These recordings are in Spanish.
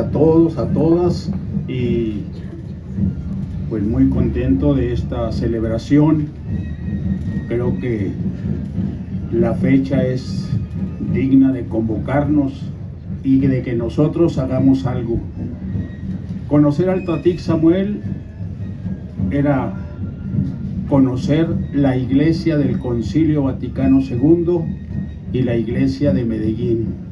A todos, a todas, y pues muy contento de esta celebración. Creo que la fecha es digna de convocarnos y de que nosotros hagamos algo. Conocer al Tatik Samuel era conocer la iglesia del Concilio Vaticano II y la iglesia de Medellín.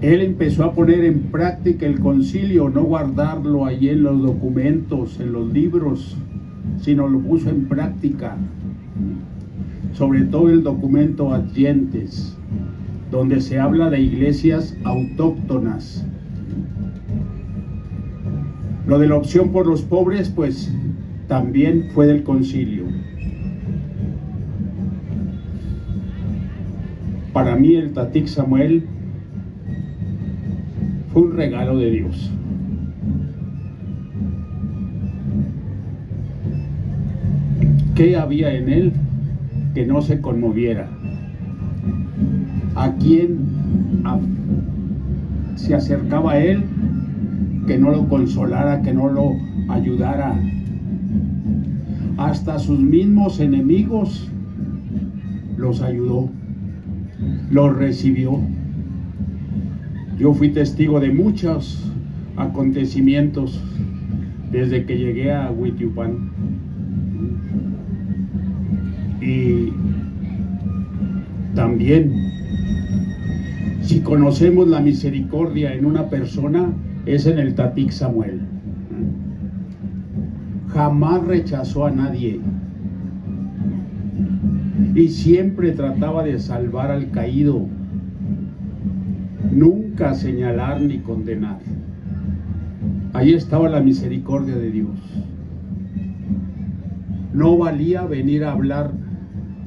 Él empezó a poner en práctica el concilio, no guardarlo allí en los documentos, en los libros, sino lo puso en práctica. Sobre todo el documento Ad Gentes, donde se habla de iglesias autóctonas. Lo de la opción por los pobres, pues también fue del concilio. Para mí el Tatik Samuel fue un regalo de Dios. ¿Qué había en él que no se conmoviera? ¿A quién se acercaba a él que no lo consolara, que no lo ayudara? Hasta sus mismos enemigos los ayudó, los recibió. Yo fui testigo de muchos acontecimientos desde que llegué a Huitiupán. Y también, si conocemos la misericordia en una persona, es en el Tatik Samuel. Jamás rechazó a nadie y siempre trataba de salvar al caído, nunca señalar ni condenar. Ahí estaba la misericordia de Dios. No valía venir a hablar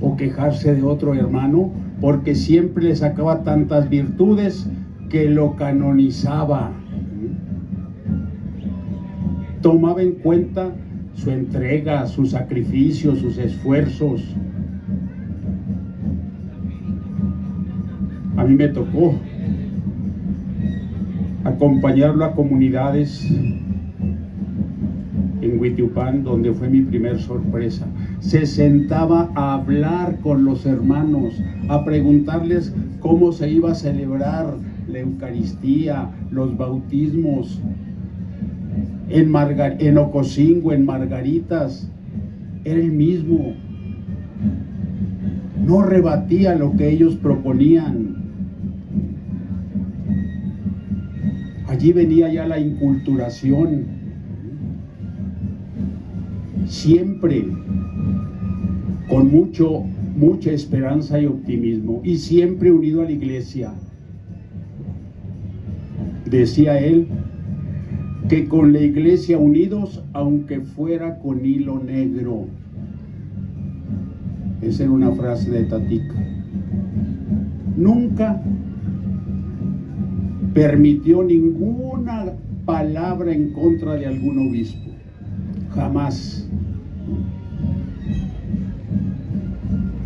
o quejarse de otro hermano, porque siempre le sacaba tantas virtudes que lo canonizaba. Tomaba en cuenta su entrega, su sacrificio, sus esfuerzos. A mí me tocó acompañarlo a comunidades en Huitiupán, donde fue mi primer sorpresa. Se sentaba a hablar con los hermanos, a preguntarles cómo se iba a celebrar la Eucaristía, los bautismos, en Ocosingo, en Margaritas. Era el mismo. No rebatía lo que ellos proponían. Allí venía ya la inculturación. Siempre con mucha esperanza y optimismo, y siempre unido a la iglesia. Decía él que con la iglesia unidos, aunque fuera con hilo negro. Esa era una frase de Tatik. Nunca permitió ninguna palabra en contra de algún obispo. Jamás.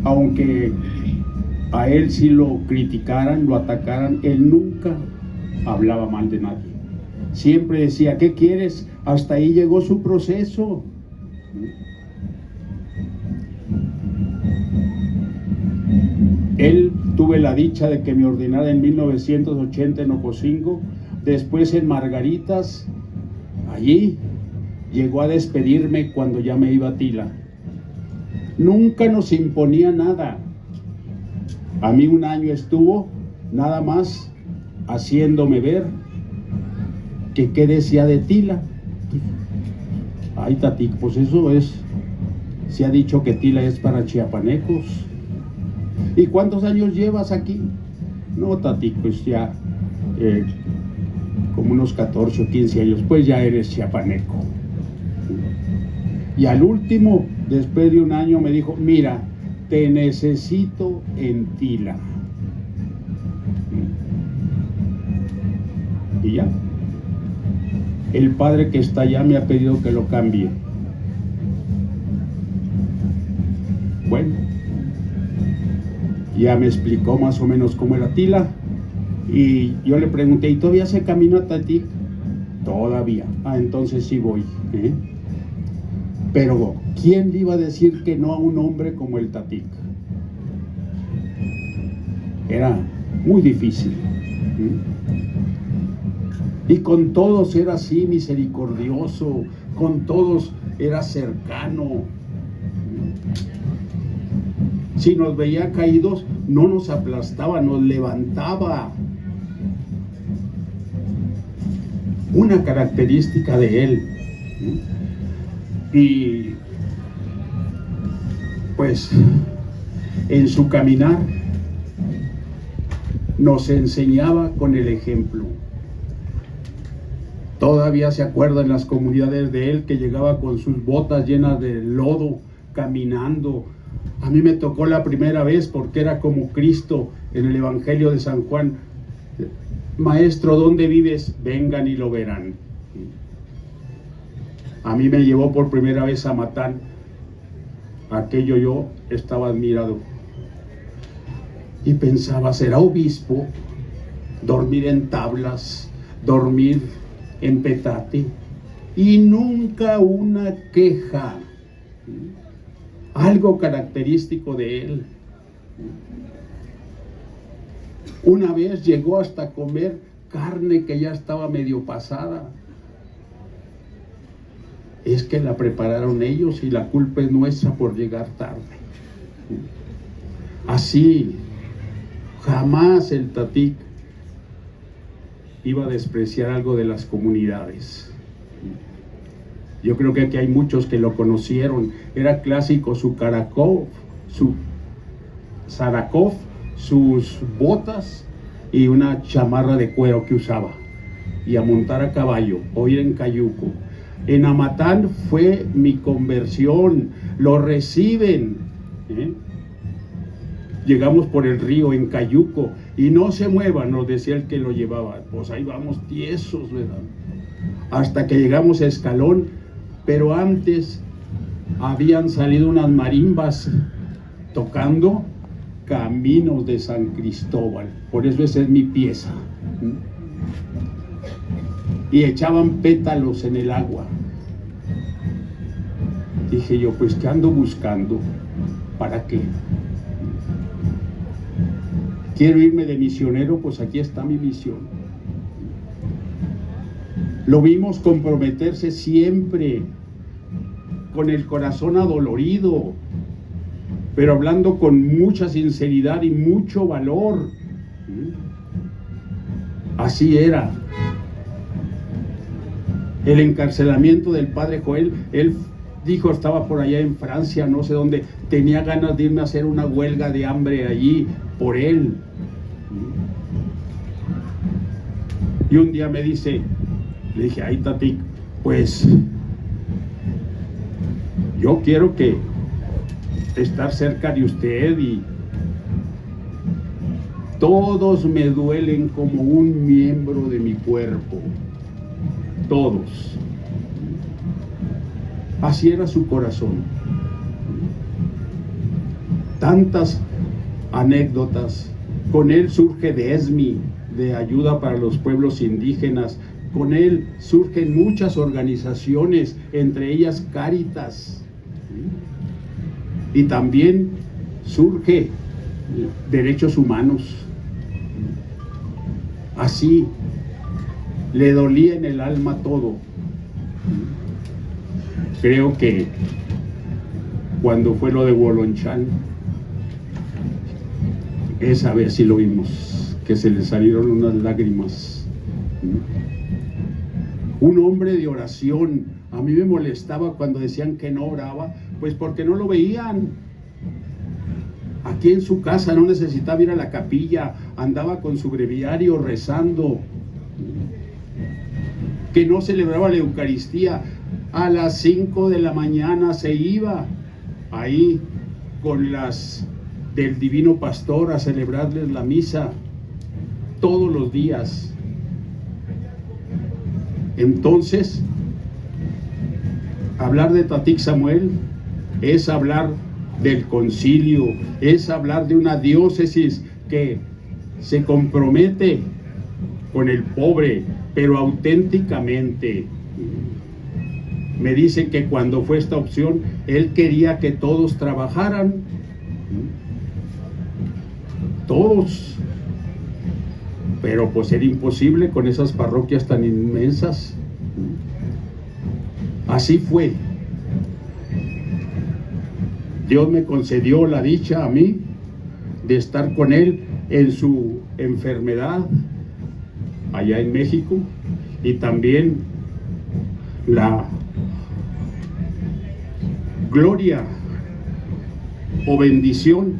Aunque a él sí lo criticaran, lo atacaran, él nunca hablaba mal de nadie. Siempre decía, ¿qué quieres? Hasta ahí llegó su proceso. Él, tuve la dicha de que me ordenara en 1980 en Ocosingo, después en Margaritas. Allí llegó a despedirme cuando ya me iba a Tila. Nunca nos imponía nada. A mí un año estuvo nada más haciéndome ver que qué decía de Tila. Ay, Tatik, pues eso es, se ha dicho que Tila es para chiapanecos. ¿Y cuántos años llevas aquí? No, Tatik, pues ya como unos 14 o 15 años, pues ya eres chiapaneco. Y al último, después de un año, me dijo, mira, te necesito en Tila. Y ya. El padre que está allá me ha pedido que lo cambie. Bueno, ya me explicó más o menos cómo era Tila. Y yo le pregunté, ¿y todavía se camina Tatic? Todavía. Entonces sí voy. Pero ¿quién le iba a decir que no a un hombre como el Tatic? Era muy difícil. Y con todos era así, misericordioso, con todos era cercano. Si nos veía caídos, no nos aplastaba, nos levantaba. Una característica de él. Y pues en su caminar nos enseñaba con el ejemplo. Todavía se acuerdan las comunidades de él que llegaba con sus botas llenas de lodo, caminando. A mí me tocó la primera vez porque era como Cristo en el Evangelio de San Juan. Maestro, ¿dónde vives? Vengan y lo verán. A mí me llevó por primera vez a Matán. Aquello yo estaba admirado. Y pensaba, ¿será obispo? Dormir en tablas, dormir en petate. Y nunca una queja. Algo característico de él. Una vez llegó hasta comer carne que ya estaba medio pasada. Es que la prepararon ellos y la culpa es nuestra por llegar tarde. Así, jamás el Tatic iba a despreciar algo de las comunidades. Yo creo que aquí hay muchos que lo conocieron. Era clásico su Karakov, su Sarakov, sus botas y una chamarra de cuero que usaba. Y a montar a caballo, o ir en cayuco. En Amatán fue mi conversión. Lo reciben. Llegamos por el río en cayuco. Y no se muevan, nos decía el que lo llevaba. Pues ahí vamos tiesos, ¿verdad? Hasta que llegamos a Escalón. Pero antes habían salido unas marimbas tocando Caminos de San Cristóbal. Por eso esa es mi pieza. Y echaban pétalos en el agua. Dije yo, pues ¿qué ando buscando? ¿Para qué? Quiero irme de misionero, pues aquí está mi misión. Lo vimos comprometerse siempre, con el corazón adolorido, pero hablando con mucha sinceridad y mucho valor. Así era. El encarcelamiento del padre Joel, él dijo, estaba por allá en Francia, no sé dónde, tenía ganas de irme a hacer una huelga de hambre allí por él. Y un día me dice, le dije, ay Tatic, pues yo quiero que estar cerca de usted y todos me duelen como un miembro de mi cuerpo. Todos. Así era su corazón. Tantas anécdotas. Con él surge DESMI, de ayuda para los pueblos indígenas. Con él surgen muchas organizaciones, entre ellas Cáritas. Y también surge derechos humanos. Así, le dolía en el alma todo. Creo que cuando fue lo de Wolonchán, esa vez sí lo vimos, que se le salieron unas lágrimas. Un hombre de oración. A mí me molestaba cuando decían que no oraba, pues porque no lo veían. Aquí en su casa no necesitaba ir a la capilla, andaba con su breviario rezando. Que no celebraba la Eucaristía, a las 5 de la mañana se iba ahí con las del Divino Pastor a celebrarles la misa todos los días. Entonces, hablar de Tatic Samuel es hablar del concilio, es hablar de una diócesis que se compromete con el pobre, pero auténticamente. Me dice que cuando fue esta opción, él quería que todos trabajaran, todos, pero pues era imposible con esas parroquias tan inmensas. Así fue. Dios me concedió la dicha a mí de estar con él en su enfermedad allá en México, y también la gloria o bendición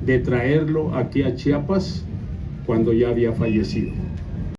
de traerlo aquí a Chiapas cuando ya había fallecido.